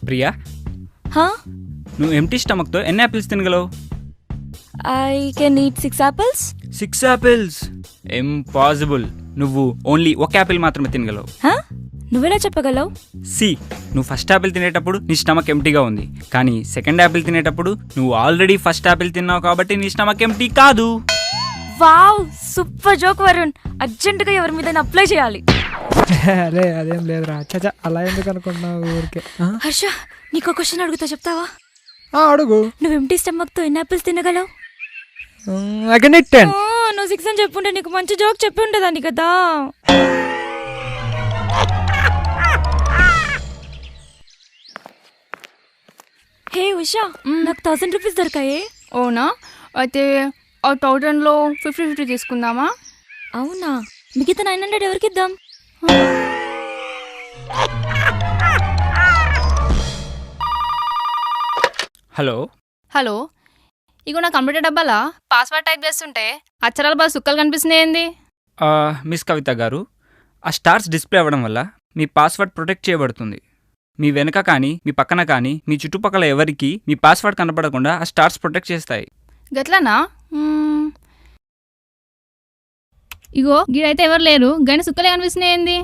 ప్రియా, హా నువ్వు ఎంటీ స్టమక్తో ఎన్ని యాపిల్స్ తినగలవు? I can eat 6 apples. 6 apples? Impossible. నువ్వు ఓన్లీ ఒక యాపిల్ మాత్రమే తినగలవు. హా నువ్వెలా చెప్పగలవు? సి, నువ్వు ఫస్ట్ యాపిల్ తినేటప్పుడు నీ స్టమక్ ఎంటీగా ఉంది, కానీ సెకండ్ యాపిల్ తినేటప్పుడు నువ్వు ఆల్రెడీ ఫస్ట్ యాపిల్ తిన్నావు కాబట్టి నీ స్టమక్ ఎంటీ కాదు. Wow, super joke Varun. అర్జెంటుగా ఎవరి మీద అప్లై చేయాలి. అరే అదేం లేదురా, చచ్చా అలా ఎందుకు అనుకుంటున్నావు ఊరికే. హర్ష, నీకు క్వశ్చన్ అడుగుతా, చెప్తావా? అడుగు. నువ్వు ఎంటీ స్టమక్తో ఎన్ని యాపిల్స్ తినగలవు? I can eat 10. నువ్వు 6 అని చెప్పుంటే నీకు మంచి జోక్ చెప్పి ఉండేదాన్ని కదా. హే ఉషా, నాకు 1000 రూపీస్ దొరికాయే. అవునా? అయితే ఆ 1000లో 50-50 తీసుకుందామా? అవునా? మిగతా 900 ఎవరికి ఇద్దాం? హలో హలో, ఇగో నా కంప్యూటర్ డబ్బాలా పాస్వర్డ్ టైప్ చేస్తుంటే అక్షరాల బాగా సుక్కలు కనిపిస్తున్నాయి ఏంది? మిస్ కవిత గారు, ఆ స్టార్స్ డిస్ప్లే అవ్వడం వల్ల మీ పాస్వర్డ్ ప్రొటెక్ట్ చేయబడుతుంది. మీ వెనుక కానీ మీ పక్కన కానీ మీ చుట్టుపక్కల ఎవరికి మీ పాస్వర్డ్ కనపడకుండా ఆ స్టార్స్ ప్రొటెక్ట్ చేస్తాయి. గట్లనా? ఇగో గీడైతే ఎవరు లేరు, గని సుక్కలే కనిపిస్తున్నాయి ఏంది?